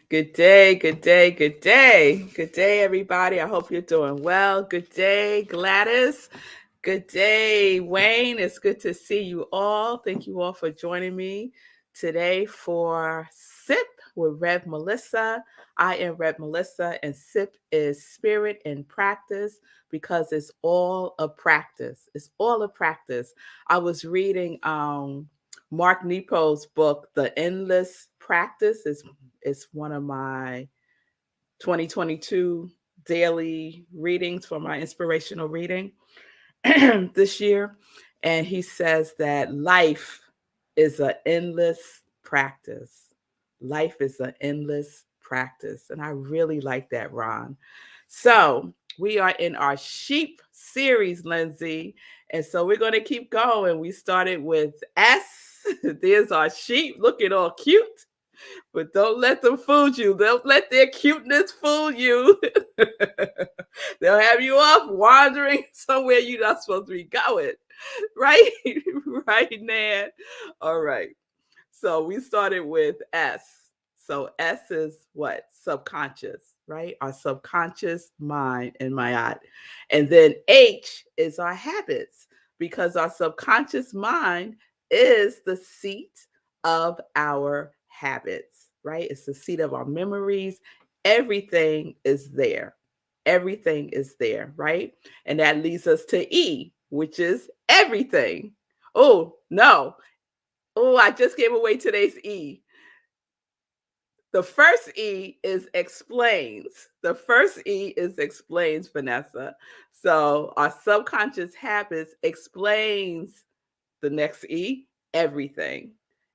Good day, good day, good day. Good day, everybody. I hope you're doing well. Good day, Gladys. Good day, Wayne. It's good to see you all. Thank you all for joining me today for SIP with Rev Melissa. I am Rev Melissa, and SIP is Spirit in Practice because it's all a practice. It's all a practice. I was reading Mark Nepo's book, The Endless Practice. Is one of my 2022 daily readings for my inspirational reading this year. And he says that life is an endless practice. Life is an endless practice. And I really like that, Ron. So we are in our sheep series, Lindsay. And so we're going to keep going. We started with S. There's our sheep looking all cute. But don't let them fool you. Don't let their cuteness fool you. They'll have you off wandering somewhere you're not supposed to be going. Right? Right, Nan? All right. So we started with S. So S is what? Subconscious, right? Our subconscious mind and my. And then H is our habits, because our subconscious mind is the seat of our habits, right? It's the seat of our memories. Everything is there. Everything is there, right? And that leads us to E, which is everything. Oh, no. Oh, I just gave away today's E. The first E is explains. The first E is explains, Vanessa. So our subconscious habits explains the next E, everything.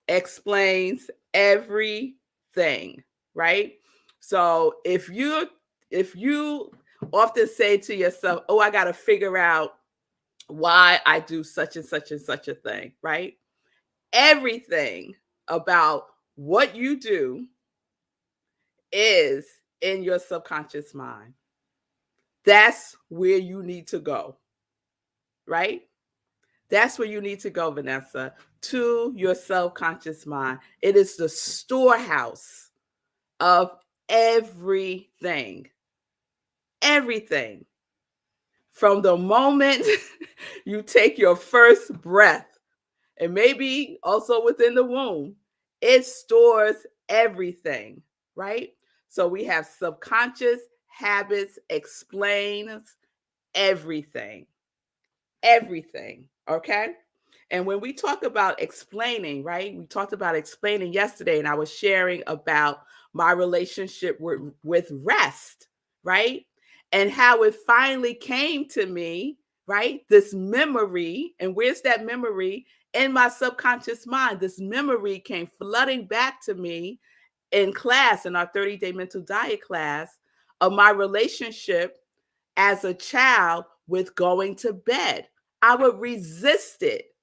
Explains everything, right? So if you often say to yourself, "Oh, I got to figure out why I do such and such and such a thing," right? Everything about what you do is in your subconscious mind. That's where you need to go, right? That's where you need to go, Vanessa, to your subconscious mind. It is the storehouse of everything. Everything. From the moment you take your first breath, and maybe also within the womb, it stores everything, right? So we have subconscious habits explains everything, everything, okay? And when we talk about explaining, right? We talked about explaining yesterday, and I was sharing about my relationship with rest, right? And how it finally came to me, right? This memory, and where's that memory? In my subconscious mind. This memory came flooding back to me in class, in our 30-day mental diet class, of my relationship as a child with going to bed. I would resist it.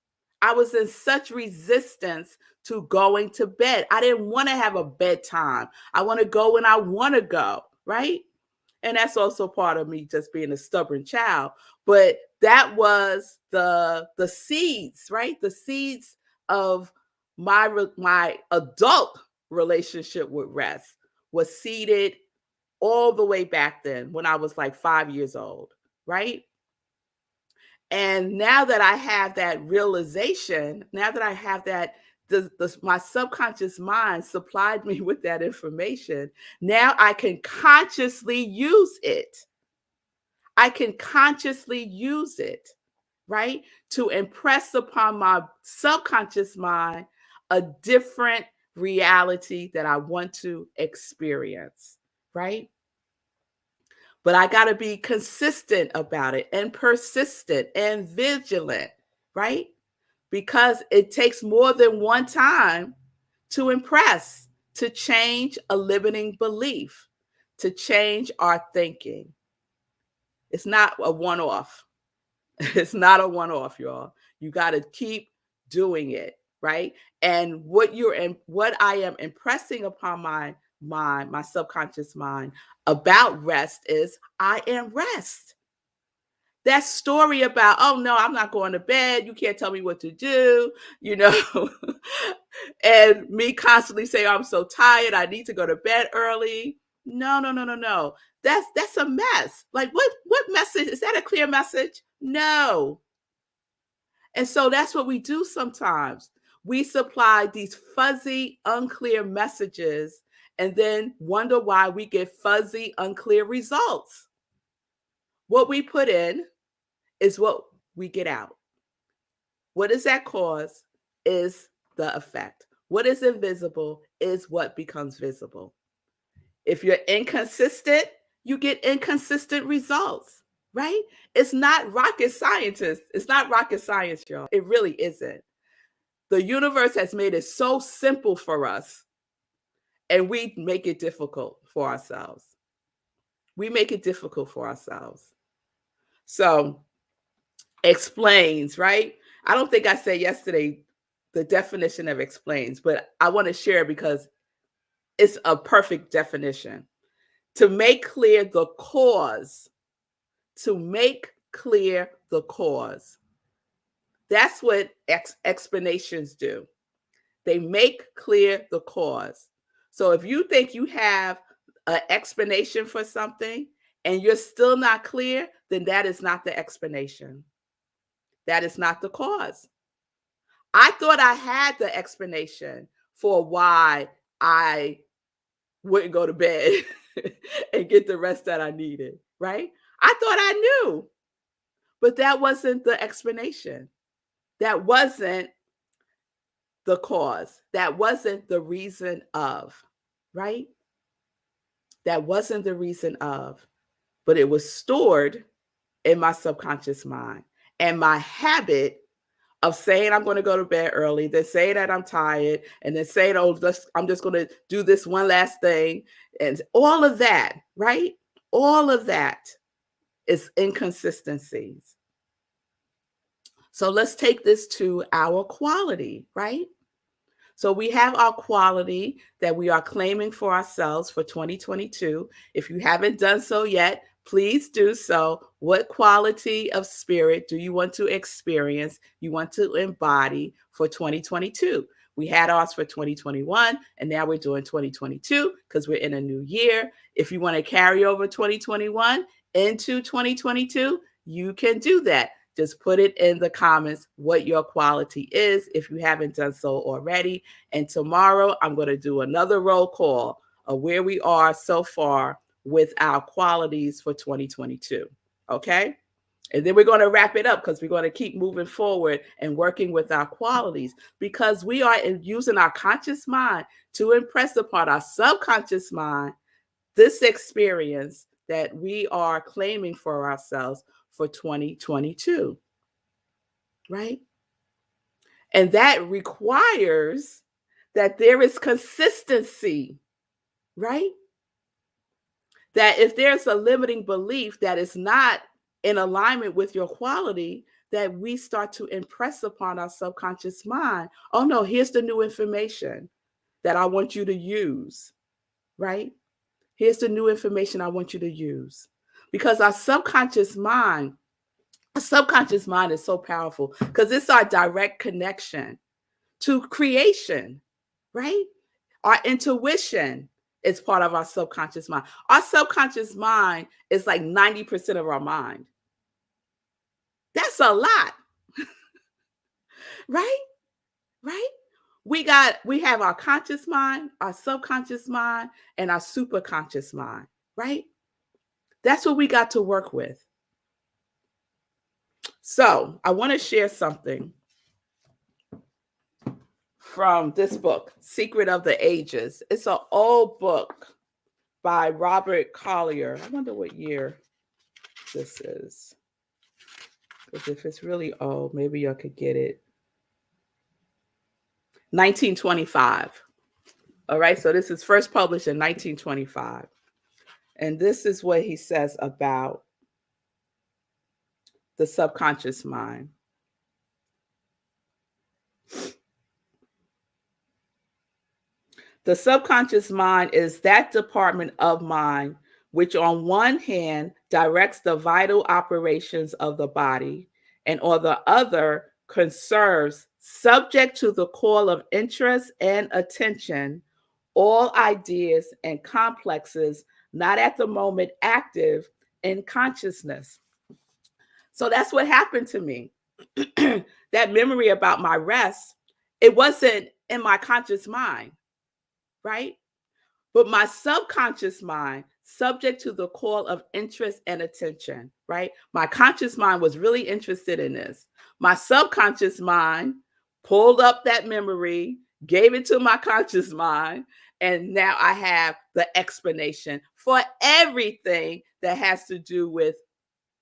I was in such resistance to going to bed. I didn't want to have a bedtime. I want to go when I want to go, right? And that's also part of me just being a stubborn child. But that was the seeds, right? The seeds of my adult relationship with rest was seeded all the way back then when I was like 5 years old, right? And now that I have that realization, now that I have that, my subconscious mind supplied me with that information. Now I can consciously use it. I can consciously use it, right? To impress upon my subconscious mind a different reality that I want to experience, right? But I got to be consistent about it and persistent and vigilant, right? Because it takes more than one time to impress, to change a limiting belief, to change our thinking. It's not a one off. It's not a one off, y'all. You got to keep doing it, right? And what I am impressing upon my subconscious mind about rest is I am rest. That story about, oh no, I'm not going to bed. You can't tell me what to do, you know, and me constantly say, I'm so tired. I need to go to bed early. No, no, no, no, no. That's a mess. Like what message? Is that a clear message? No. And so that's what we do sometimes. We supply these fuzzy, unclear messages and then wonder why we get fuzzy, unclear results. What we put in is what we get out. What does that cause is the effect. What is invisible is what becomes visible. If you're inconsistent, you get inconsistent results, right? It's not rocket science. It's not rocket science, y'all. It really isn't. The universe has made it so simple for us, and we make it difficult for ourselves. We make it difficult for ourselves. So, explains, right? I don't think I said yesterday the definition of explains, but I want to share because it's a perfect definition. To make clear the cause, to make clear the cause. That's what explanations do. They make clear the cause. So if you think you have an explanation for something and you're still not clear, then that is not the explanation. That is not the cause. I thought I had the explanation for why I wouldn't go to bed and get the rest that I needed, right? I thought I knew, but that wasn't the explanation. That wasn't the cause. That wasn't the reason of, right? That wasn't the reason of, but it was stored in my subconscious mind. And my habit of saying I'm going to go to bed early, then saying that I'm tired, and then saying, oh, I'm just going to do this one last thing. And all of that, right? All of that is inconsistencies. So let's take this to our quality, right? So we have our quality that we are claiming for ourselves for 2022. If you haven't done so yet, please do so. What quality of spirit do you want to experience, you want to embody for 2022? We had ours for 2021, and now we're doing 2022 because we're in a new year. If you want to carry over 2021 into 2022, you can do that. Just put it in the comments what your quality is if you haven't done so already. And tomorrow I'm going to do another roll call of where we are so far with our qualities for 2022. Okay? And then we're going to wrap it up because we're going to keep moving forward and working with our qualities because we are using our conscious mind to impress upon our subconscious mind this experience that we are claiming for ourselves for 2022, right? And that requires that there is consistency, right? That if there's a limiting belief that is not in alignment with your quality, that we start to impress upon our subconscious mind, oh no, here's the new information that I want you to use, right? Here's the new information I want you to use. Because our subconscious mind is so powerful because it's our direct connection to creation, right? Our intuition is part of our subconscious mind. Our subconscious mind is like 90% of our mind. That's a lot, right? Right? We have our conscious mind, our subconscious mind, and our superconscious mind, right? That's what we got to work with. So I want to share something from this book, Secret of the Ages. It's an old book by Robert Collier. I wonder what year this is. Because if it's really old, maybe y'all could get it. 1925. All right, so this is first published in 1925. And this is what he says about the subconscious mind. The subconscious mind is that department of mind which on one hand directs the vital operations of the body, and on the other conserves, subject to the call of interest and attention, all ideas and complexes not at the moment active in consciousness. So that's what happened to me. That memory about my rest, it wasn't in my conscious mind, right? But my subconscious mind, subject to the call of interest and attention, right? My conscious mind was really interested in this. My subconscious mind pulled up that memory, gave it to my conscious mind, and now I have the explanation for everything that has to do with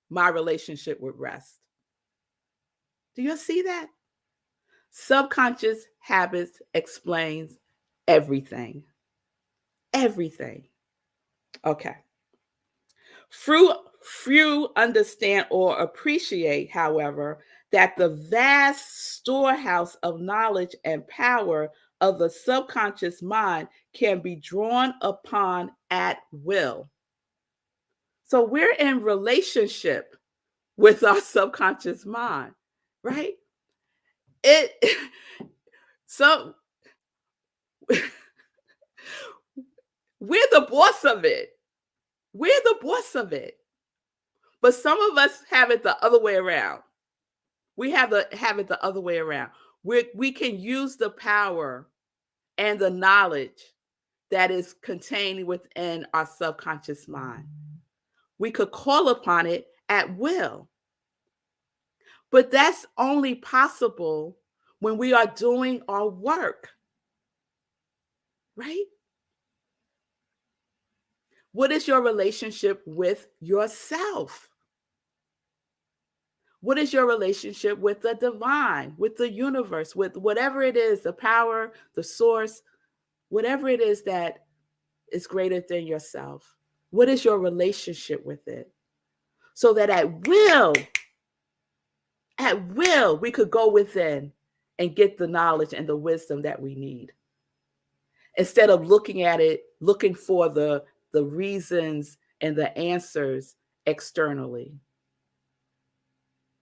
my relationship with rest. Do you see that? Subconscious habits explains everything. Everything. Okay. Few understand or appreciate, however, that the vast storehouse of knowledge and power of the subconscious mind can be drawn upon at will. So we're in relationship with our subconscious mind, right? It so we're the boss of it. We're the boss of it. But some of us have it the other way around. We have it the other way around. We can use the power and the knowledge that is contained within our subconscious mind. We could call upon it at will. But that's only possible when we are doing our work, right? What is your relationship with yourself? What is your relationship with the divine, with the universe, with whatever it is, the power, the source, whatever it is that is greater than yourself? What is your relationship with it? So that at will, we could go within and get the knowledge and the wisdom that we need. Instead of looking at it, looking for the reasons and the answers externally.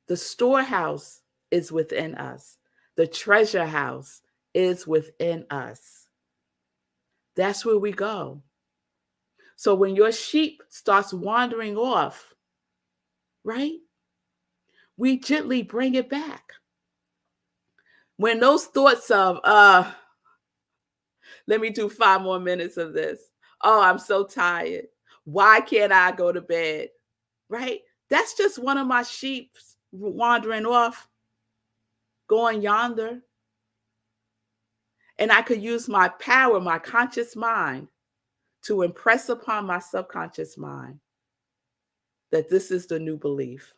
The storehouse is within us. The treasure house is within us. That's where we go. So when your sheep starts wandering off, right? We gently bring it back. When those thoughts of, let me do 5 more minutes of this. Oh, I'm so tired. Why can't I go to bed? Right? That's just one of my sheep wandering off, going yonder. And I could use my power, my conscious mind, to impress upon my subconscious mind that this is the new belief.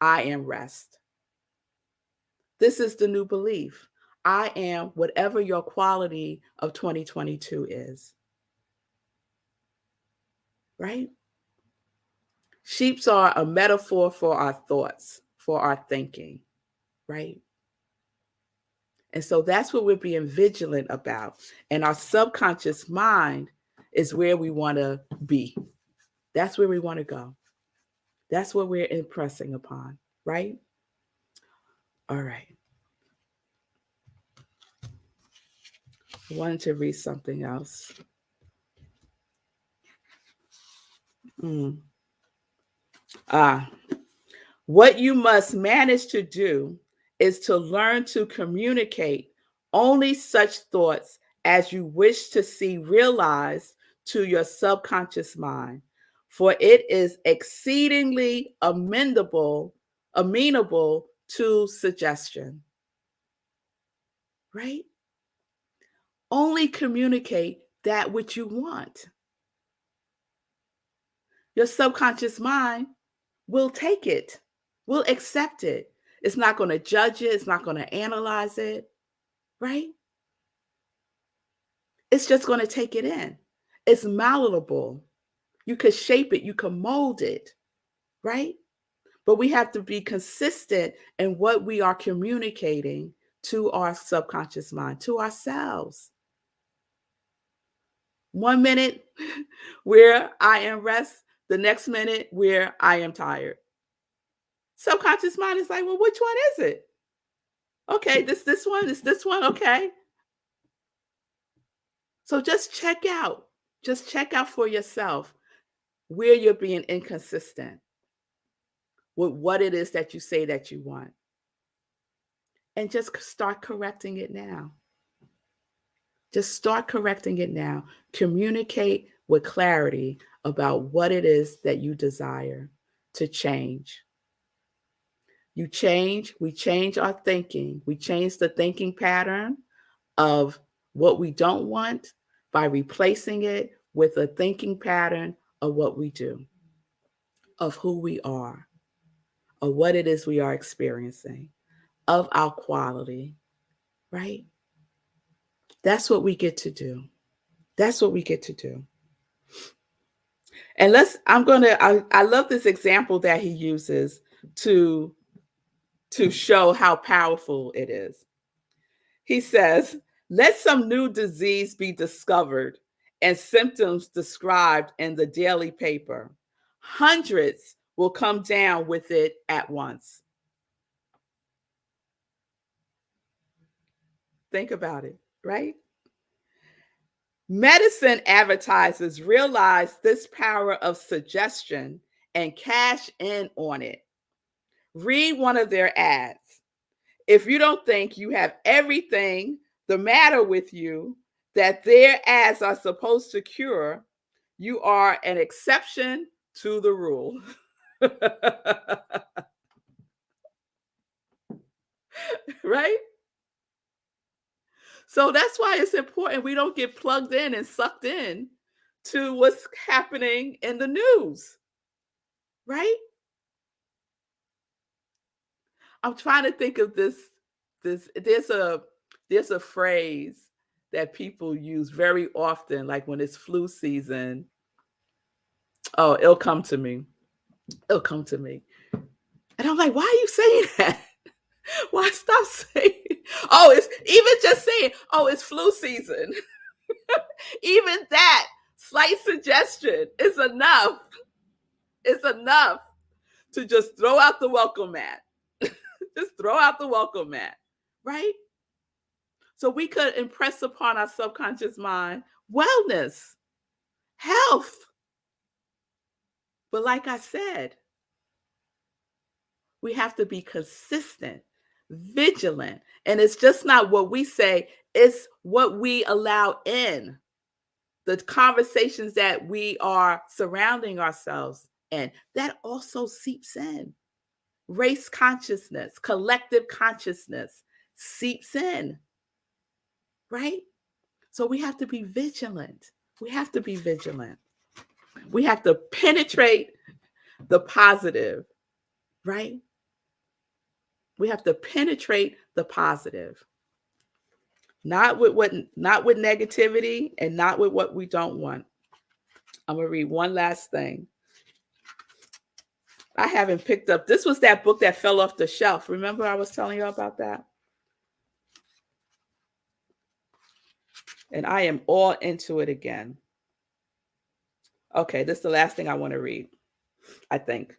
I am rest. This is the new belief. I am whatever your quality of 2022 is. Right? Sheeps are a metaphor for our thoughts, for our thinking, right? And so that's what we're being vigilant about. And our subconscious mind is where we want to be. That's where we want to go. That's what we're impressing upon, right? All right. I wanted to read something else. What you must manage to do is to learn to communicate only such thoughts as you wish to see realized to your subconscious mind, for it is exceedingly amenable to suggestion. Right? Only communicate that which you want. Your subconscious mind will take it, will accept it. It's not going to judge it. It's not going to analyze it, right? It's just going to take it in. It's malleable. You could shape it. You can mold it, right? But we have to be consistent in what we are communicating to our subconscious mind, to ourselves. 1 minute where I am rest, the next minute where I am tired. Subconscious mind is like, well, which one is it? Okay, this one is this one. Okay. So just check out. Just check out for yourself where you're being inconsistent with what it is that you say that you want. And just start correcting it now. Just start correcting it now. Communicate with clarity about what it is that you desire to change. We change our thinking. We change the thinking pattern of what we don't want by replacing it with a thinking pattern of what we do, of who we are, of what it is we are experiencing, of our quality, right? That's what we get to do. That's what we get to do. And I love this example that he uses to show how powerful it is. He says, let some new disease be discovered and symptoms described in the daily paper. Hundreds will come down with it at once. Think about it, right? Medicine advertisers realize this power of suggestion and cash in on it. Read one of their ads. If you don't think you have everything the matter with you that their ads are supposed to cure, you are an exception to the rule. Right? So that's why it's important we don't get plugged in and sucked in to what's happening in the news, right? I'm trying to think of this there's a phrase that people use very often, like when it's flu season. Oh, it'll come to me. It'll come to me. And I'm like, why are you saying that? Why stop saying? Oh, it's even just saying, oh, it's flu season. Even that slight suggestion is enough. It's enough to just throw out the welcome mat. Just throw out the welcome mat, right? So we could impress upon our subconscious mind wellness, health. But like I said, we have to be consistent, vigilant. And it's just not what we say, it's what we allow in, the conversations that we are surrounding ourselves in. That also seeps in. Race consciousness, collective consciousness seeps in, right? So we have to be vigilant. We have to be vigilant. We have to penetrate the positive, right? We have to penetrate the positive. Not with negativity and not with what we don't want. I'm going to read one last thing. I haven't picked up. This was that book that fell off the shelf. Remember I was telling you about that? And I am all into it again. Okay, this is the last thing I want to read, I think.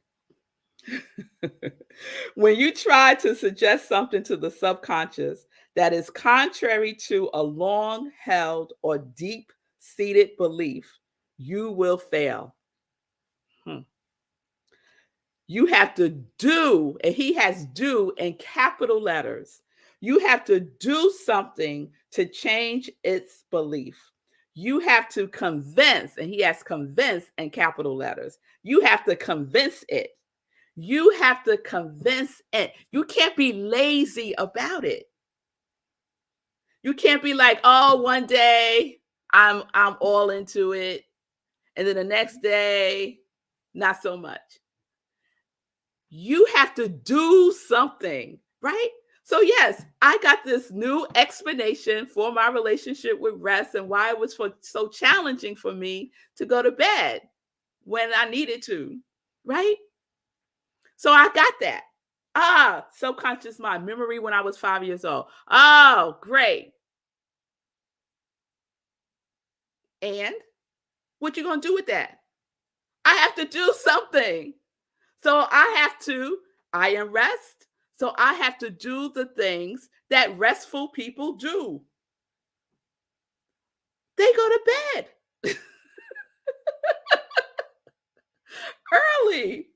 When you try to suggest something to the subconscious that is contrary to a long held or deep seated belief, you will fail. You have to do, and he has do in capital letters. You have to do something to change its belief. You have to convince, and he has convince in capital letters. You have to convince it. You have to convince it. You can't be lazy about it. You can't be like, oh, one day I'm all into it, and then the next day, not so much. You have to do something, right? So, yes, I got this new explanation for my relationship with rest and why it was so challenging for me to go to bed when I needed to, right? So, I got that. Subconscious mind, memory when I was 5 years old. Oh, great. And What you going to do with that? I have to do something. So I am rest. So I have to do the things that restful people do. They go to bed early.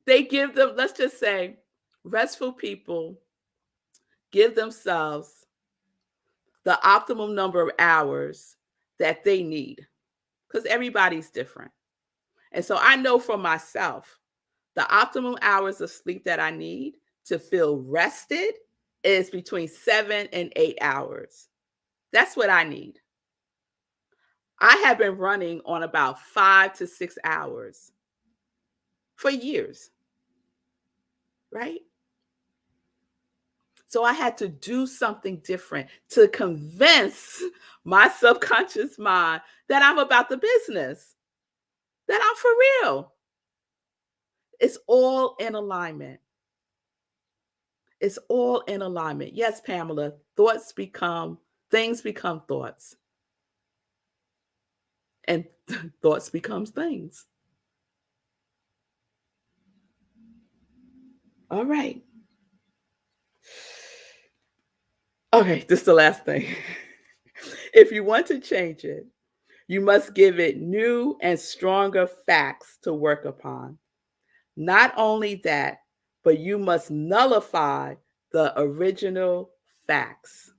They give them, let's just say, restful people give themselves the optimum number of hours that they need because everybody's different. And so I know for myself, the optimum hours of sleep that I need to feel rested is between 7 and 8 hours. That's what I need. I have been running on about 5 to 6 hours for years, right? So I had to do something different to convince my subconscious mind that I'm about the business, that I'm for real. It's all in alignment. It's all in alignment. Yes, Pamela, things become thoughts. And thoughts becomes things. All right. Okay, this is the last thing. If you want to change it, you must give it new and stronger facts to work upon. Not only that, but you must nullify the original facts.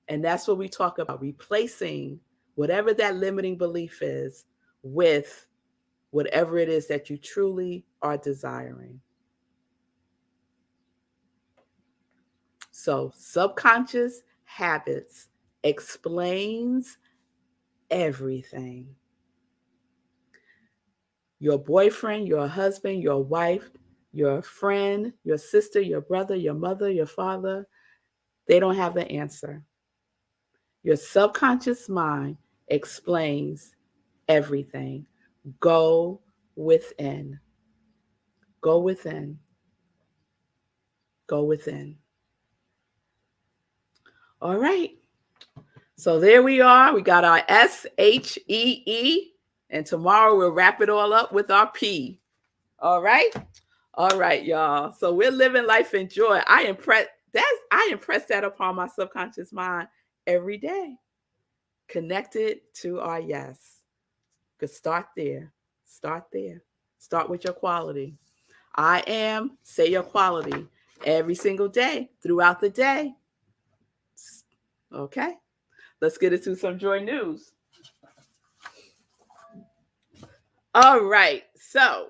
And that's what we talk about, replacing whatever that limiting belief is with whatever it is that you truly are desiring. So, subconscious habits explains everything. Your boyfriend, your husband, your wife, your friend, your sister, your brother, your mother, your father, they don't have the answer. Your subconscious mind explains everything. Go within. Go within. Go within. All right. So there we are. We got our SHEE. And tomorrow we'll wrap it all up with our P. All right. All right, y'all. So we're living life in joy. I impress that upon my subconscious mind every day. Connected to our yes. Could start there. Start there. Start with your quality. I am, say your quality every single day throughout the day. Okay. Let's get into some joy news. All right. So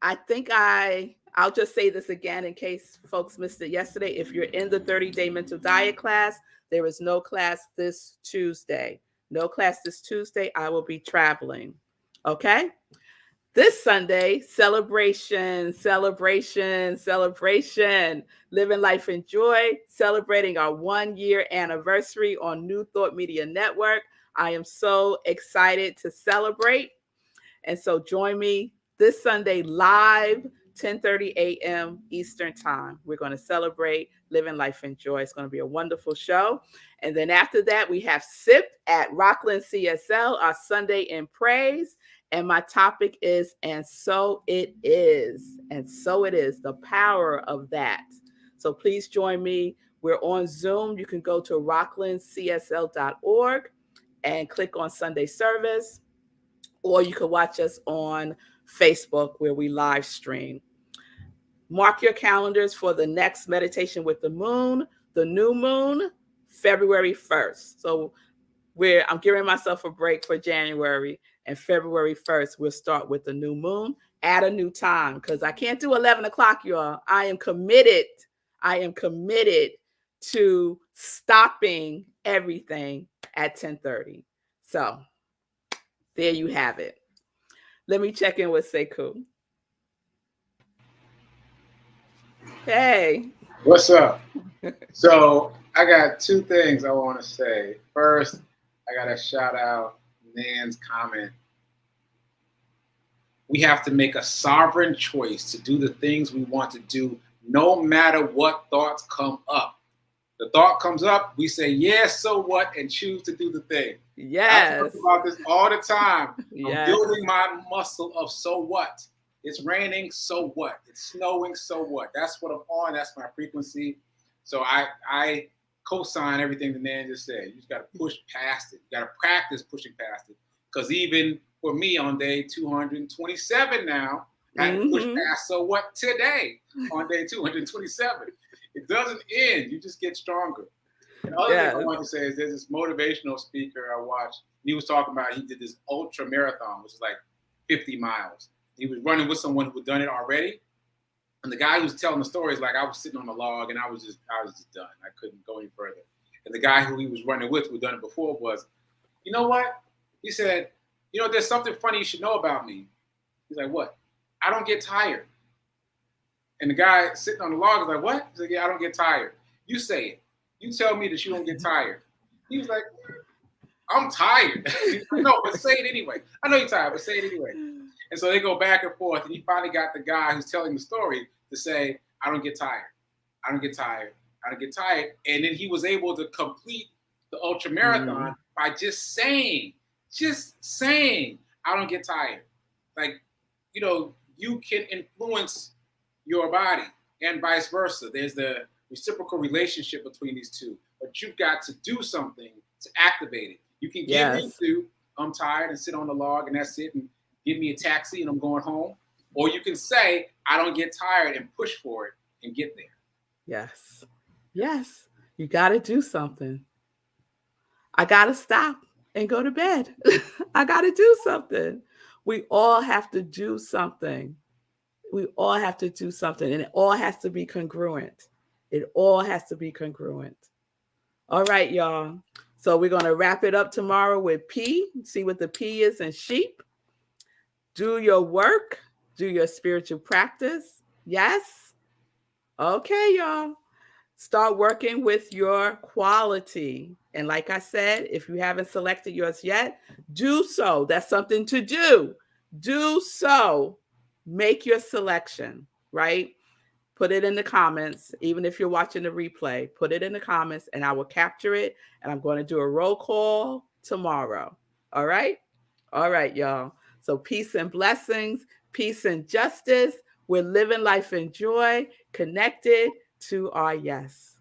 I think I'll just say this again in case folks missed it yesterday. If you're in the 30-day mental diet class, there is no class this Tuesday. No class this Tuesday. I will be traveling. Okay. This Sunday, celebration. Living life in joy, celebrating our 1-year anniversary on New Thought Media Network. I am so excited to celebrate. And so join me this Sunday live, 10:30 a.m. Eastern Time. We're going to celebrate Living Life in Joy. It's going to be a wonderful show. And then after that, we have SIP at Rockland CSL, our Sunday in Praise. And my topic is, and so it is. And so it is, the power of that. So please join me. We're on Zoom. You can go to rocklandcsl.org and click on Sunday service. Or you can watch us on Facebook where we live stream. Mark your calendars for the next meditation with the moon, the new moon, February 1st. So I'm giving myself a break for January, and February 1st, we'll start with the new moon at a new time because I can't do 11 o'clock, y'all. I am committed to stopping everything at 10:30. So there you have it. Let me check in with Sekou. Hey. What's up? So I got two things I want to say. First, I got to shout out Nan's comment. We have to make a sovereign choice to do the things we want to do, no matter what thoughts come up. The thought comes up, we say, yes, so what, and choose to do the thing. I talk Yes. about this all the time. I'm Yes. building my muscle of so what. It's raining, so what? It's snowing, so what? That's what I'm on. That's my frequency. So I co-sign everything the man just said. You just got to push past it. You got to practice pushing past it. Because even for me on day 227 now, I had to push past so what today on day 227. It doesn't end. You just get stronger. And the other thing I want to say is there's this motivational speaker I watched. He was talking about he did this ultra marathon, which is like 50 miles. He was running with someone who had done it already. And the guy who was telling the story is like, I was sitting on the log and I was just done. I couldn't go any further. And the guy who he was running with, who had done it before, was, you know what? He said, you know, there's something funny you should know about me. He's like, what? I don't get tired. And the guy sitting on the log is like, what? He's like, yeah, I don't get tired. You say it. You tell me that you don't get tired. He was like, I'm tired. No, but say it anyway. I know you're tired, but say it anyway. And so they go back and forth, and he finally got the guy who's telling the story to say, I don't get tired. I don't get tired. I don't get tired. And then he was able to complete the ultra marathon by just saying, I don't get tired. Like, you know, you can influence your body and vice versa. There's the reciprocal relationship between these two, but you've got to do something to activate it. You can give into, I'm tired, and sit on the log and that's it, and give me a taxi and I'm going home. Or you can say, I don't get tired, and push for it and get there. Yes. Yes. You got to do something. I got to stop and go to bed. I got to do something. We all have to do something. We all have to do something, and it all has to be congruent. It all has to be congruent. All right, y'all. So we're going to wrap it up tomorrow with P. See what the P is in sheep. Do your work. Do your spiritual practice. Yes. Okay, y'all. Start working with your quality. And like I said, if you haven't selected yours yet, do so. That's something to do. Do so. Make your selection, right? Put it in the comments. Even if you're watching the replay, put it in the comments and I will capture it. And I'm going to do a roll call tomorrow. All right? All right, y'all. So peace and blessings, peace and justice. We're living life in joy, connected to our yes.